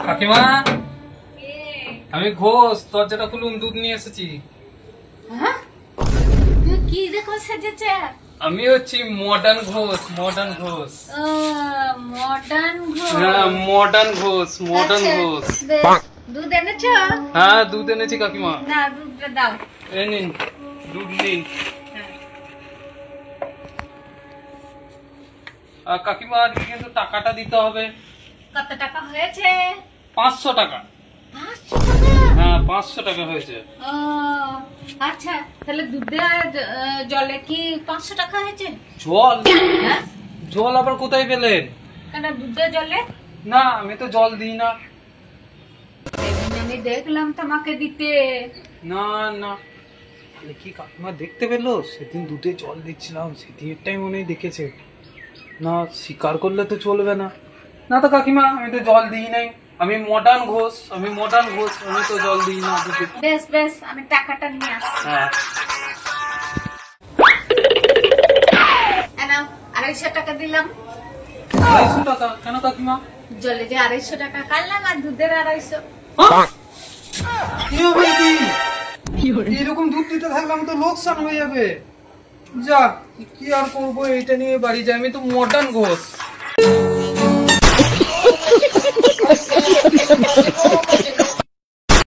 কাকিমা আমি ঘোষ দরজাটা খুলুন, দুধ নিয়ে এসেছি। কি দেখো সেজেছে? আমি হচ্ছি modern Ghosh. Modern Ghosh. Modern Ghosh. হ্যাঁ মডার্ন ঘোষ। মডার্ন ঘোষ। দুধ এনেছো? হ্যাঁ দুধ এনেছি কাকিমা। না দুধটা দাও। এই নিন দুধ নিন। কাকিমা আজকে কিন্তু টাকাটা দিতে হবে। কত টাকা হয়েছে? 500 টাকা। 500 টাকা? হ্যাঁ 500 টাকা হয়েছে। ও আচ্ছা, তাহলে দুধে জলে কি 500 টাকা হয়েছে? জল? হ্যাঁ জল আবার কোথায় পেলেন? কেন দুধে জলে? না আমি তো জল দিই না। আমি দেখলাম তোমাকে দিতে। না না তাহলে কি কাকিমা দেখতে পেলো? সেদিন দুধে জল দিচ্ছিলাম, সেদিনটাই মনে হয় দেখেছে। না স্বীকার করলে তো চলবে না। না তো কাকিমা আমি তো জল দিই নাই। আমি মডার্ন ঘোষ। আমি মডার্ন ঘোষ, আমি তো জল দিই না দুধে। বেশ বেশ, আমি টাকাটা নিয়ে আসছি। হ্যাঁ নাও 250 টাকা দিলাম। 250 টাকা কেন কাকিমা? জলে যে 250 টাকা কাটলাম আর দুধের 250। কি হবে এরকম দুধ দিতে থাকলে আমি তো লোকসান হয়ে যাবে। যা কি আর করবো, এটা নিয়ে বাড়ি যাই। আমি তো মডার্ন ঘোষ।